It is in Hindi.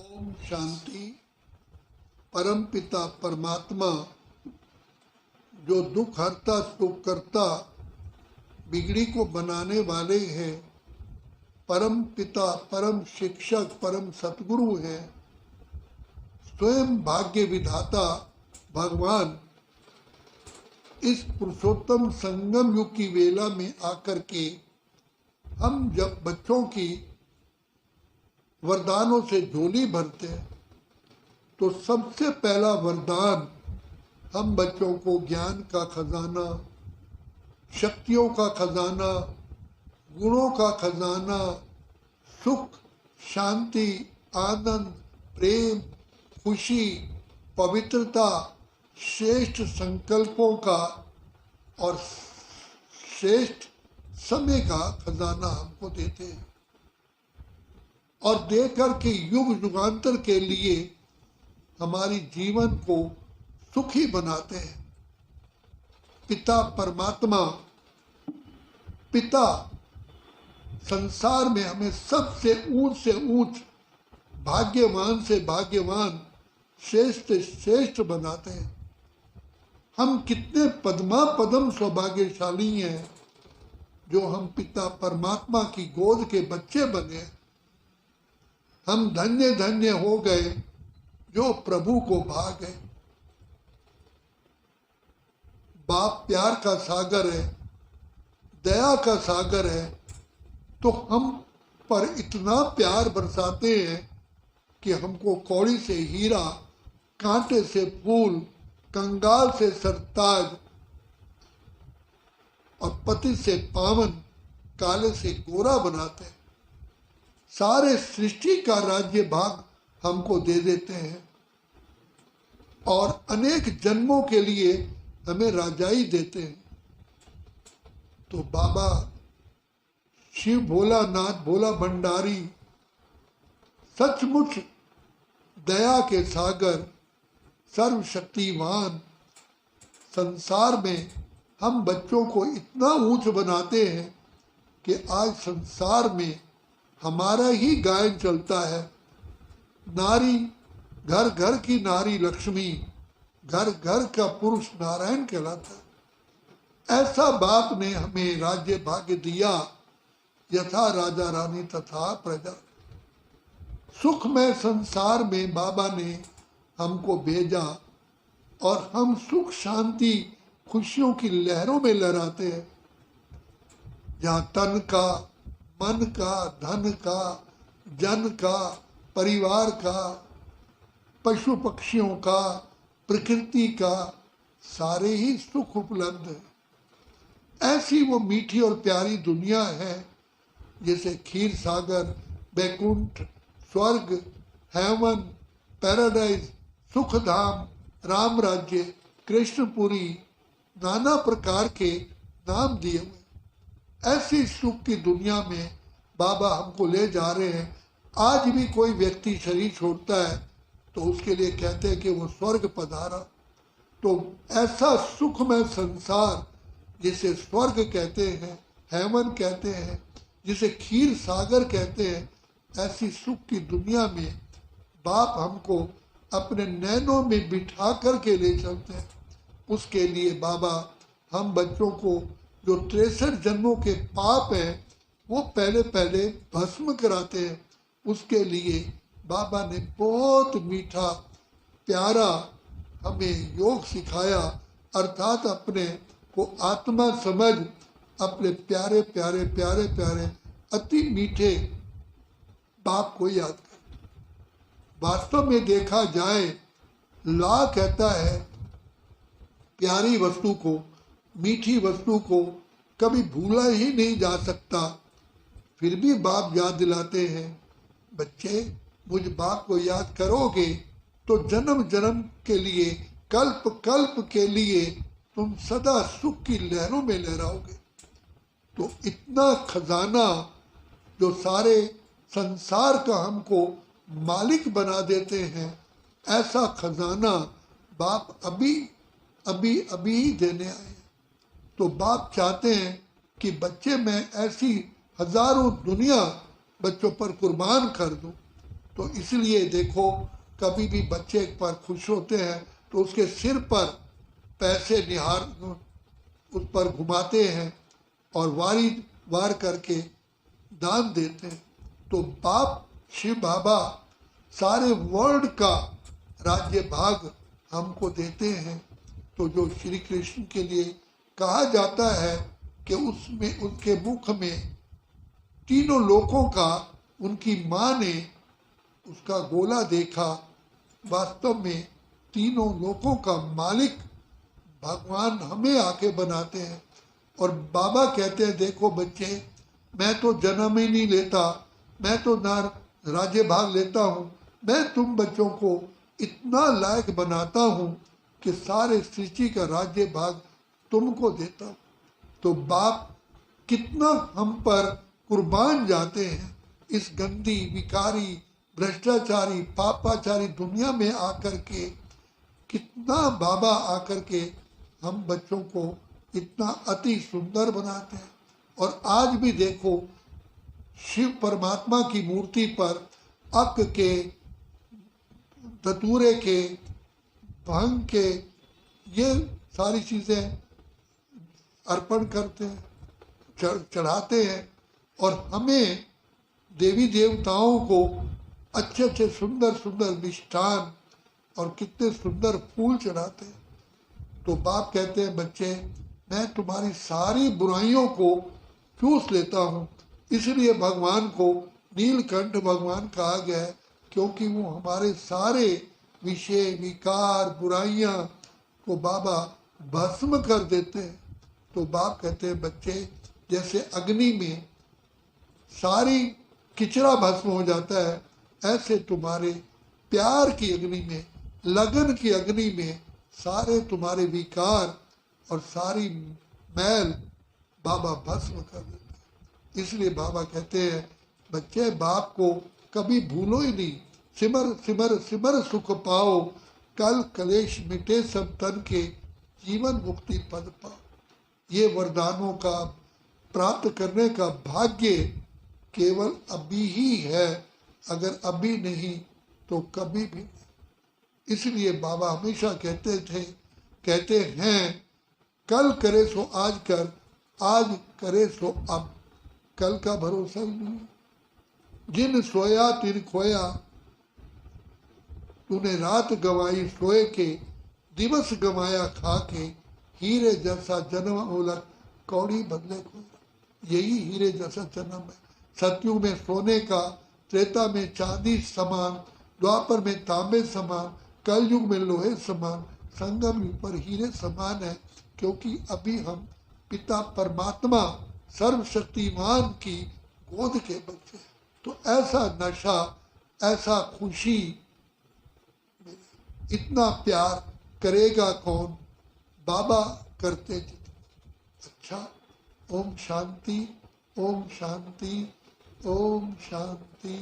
ओम शांति। परम पिता परमात्मा जो दुख हरता सुख करता बिगड़ी को बनाने वाले हैं, परम पिता परम शिक्षक परम सतगुरु हैं, स्वयं भाग्य विधाता भगवान इस पुरुषोत्तम संगम युग की वेला में आकर के हम जब बच्चों की वरदानों से झोली भरते हैं तो सबसे पहला वरदान हम बच्चों को ज्ञान का खजाना, शक्तियों का खजाना, गुणों का खजाना, सुख, शांति, आनंद, प्रेम, खुशी, पवित्रता, श्रेष्ठ संकल्पों का और श्रेष्ठ समय का खजाना हमको देते हैं और देकर के युग युगांतर के लिए हमारी जीवन को सुखी बनाते हैं। पिता परमात्मा, पिता संसार में हमें सबसे ऊंच से ऊंच, भाग्यवान से भाग्यवान, श्रेष्ठ श्रेष्ठ बनाते हैं। हम कितने पद्मा पदम सौभाग्यशाली हैं जो हम पिता परमात्मा की गोद के बच्चे बने। हम धन्य धन्य हो गए जो प्रभु को भा गए। बाप प्यार का सागर है, दया का सागर है, तो हम पर इतना प्यार बरसाते हैं कि हमको कौड़ी से हीरा, कांटे से फूल, कंगाल से सरताज और पति से पावन, काले से गोरा बनाते हैं। सारे सृष्टि का राज्य भाग हमको दे देते हैं और अनेक जन्मों के लिए हमें राजाई देते हैं। तो बाबा शिव भोलानाथ भोला भंडारी सचमुच दया के सागर, सर्वशक्तिवान, संसार में हम बच्चों को इतना ऊंच बनाते हैं कि आज संसार में हमारा ही गायन चलता है। नारी, घर घर की नारी लक्ष्मी, घर घर का पुरुष नारायण कहलाता है। ऐसा बाप ने हमें राज्य भाग्य दिया, यथा राजा रानी तथा प्रजा। सुखमय संसार में बाबा ने हमको भेजा और हम सुख शांति खुशियों की लहरों में लहराते हैं। जहाँ तन का, मन का, धन का, जन का, परिवार का, पशु पक्षियों का, प्रकृति का, सारे ही सुख उपलब्ध है। ऐसी वो मीठी और प्यारी दुनिया है जैसे क्षीर सागर, बैकुंठ, स्वर्ग, हेवन, पैराडाइज, सुखधाम, राम राज्य, कृष्णपुरी, नाना प्रकार के नाम दिए हुए। ऐसी सुख की दुनिया में बाबा हमको ले जा रहे हैं। आज भी कोई व्यक्ति शरीर छोड़ता है तो उसके लिए कहते हैं कि वो स्वर्ग पधारा। तो ऐसा सुखमय संसार जिसे स्वर्ग कहते हैं, हेवन कहते हैं, जिसे क्षीर सागर कहते हैं, ऐसी सुख की दुनिया में बाप हमको अपने नैनों में बिठा करके ले चलते हैं। उसके लिए बाबा हम बच्चों को जो 63 जन्मों के पाप हैं वो पहले पहले भस्म कराते हैं। उसके लिए बाबा ने बहुत मीठा प्यारा हमें योग सिखाया, अर्थात अपने को आत्मा समझ अपने प्यारे प्यारे प्यारे प्यारे अति मीठे बाप को याद कर। वास्तव में देखा जाए, ला कहता है प्यारी वस्तु को, मीठी वस्तु को कभी भूला ही नहीं जा सकता। फिर भी बाप याद दिलाते हैं, बच्चे मुझ बाप को याद करोगे तो जन्म जन्म के लिए, कल्प कल्प के लिए तुम सदा सुख की लहरों में लहराओगे। तो इतना खजाना जो सारे संसार का हमको मालिक बना देते हैं, ऐसा खजाना बाप अभी अभी अभी ही देने आए। तो बाप चाहते हैं कि बच्चे मैं ऐसी हजारों दुनिया बच्चों पर कुर्बान कर दूं। तो इसलिए देखो, कभी भी बच्चे पर खुश होते हैं तो उसके सिर पर पैसे निहार उस पर घुमाते हैं और वारी वार करके दान देते हैं। तो बाप शिव बाबा सारे वर्ल्ड का राज्य भाग हमको देते हैं। तो जो श्री कृष्ण के लिए कहा जाता है कि उसमें उनके मुख में तीनों लोकों का, उनकी माँ ने उसका गोला देखा, वास्तव में तीनों लोकों का मालिक भगवान हमें आके बनाते हैं। और बाबा कहते हैं देखो बच्चे, मैं तो जन्म ही नहीं लेता, मैं तो ना राज्य भाग लेता हूँ, मैं तुम बच्चों को इतना लायक बनाता हूँ कि सारे सृष्टि का राज्य भाग तुमको देता हूँ। तो बाप कितना हम पर कुर्बान जाते हैं इस गंदी, विकारी, भ्रष्टाचारी, पापाचारी दुनिया में आकर के। कितना बाबा आकर के हम बच्चों को इतना अति सुंदर बनाते हैं। और आज भी देखो, शिव परमात्मा की मूर्ति पर अक के, धतूरे के, भांग के, ये सारी चीज़ें अर्पण करते हैं, चढ़ाते हैं। और हमें देवी देवताओं को अच्छे अच्छे सुंदर सुंदर मिष्ठान और कितने सुंदर फूल चढ़ाते हैं। तो बाप कहते हैं बच्चे, मैं तुम्हारी सारी बुराइयों को चूस लेता हूँ। इसलिए भगवान को नीलकंठ भगवान कहा गया है, क्योंकि वो हमारे सारे विषय, विकार, बुराइयां को बाबा भस्म कर देते हैं। तो बाप कहते हैं बच्चे, जैसे अग्नि में सारी किचरा भस्म हो जाता है, ऐसे तुम्हारे प्यार की अग्नि में, लगन की अग्नि में सारे तुम्हारे विकार और सारी मैल बाबा भस्म कर देते हैं। इसलिए बाबा कहते हैं बच्चे, बाप को कभी भूलो ही नहीं। सिमर सिमर सिमर सुख पाओ, कल कलेश मिटे सब तन के, जीवन मुक्ति पद पाओ। ये वरदानों का प्राप्त करने का भाग्य केवल अभी ही है, अगर अभी नहीं तो कभी भी नहीं। इसलिए बाबा हमेशा कहते हैं, कल करे सो आज कर, आज करे सो अब, कल का भरोसा ही नहीं। जिन सोया तिन खोया, तूने रात गवाई सोए के, दिवस गवाया खा के, हीरे जैसा जन्म ओलक कौड़ी बदले खोया। यही हीरे जैसा जन्म है। सतयुग में सोने का, त्रेता में चांदी समान, द्वापर में तांबे समान, कलयुग में लोहे समान, संगम युग पर हीरे समान है। क्योंकि अभी हम पिता परमात्मा सर्वशक्तिमान की गोद के बच्चे हैं। तो ऐसा नशा, ऐसा खुशी, इतना प्यार करेगा कौन? बाबा करते थे। अच्छा, ओम शांति, ओम शांति, ओम शांति।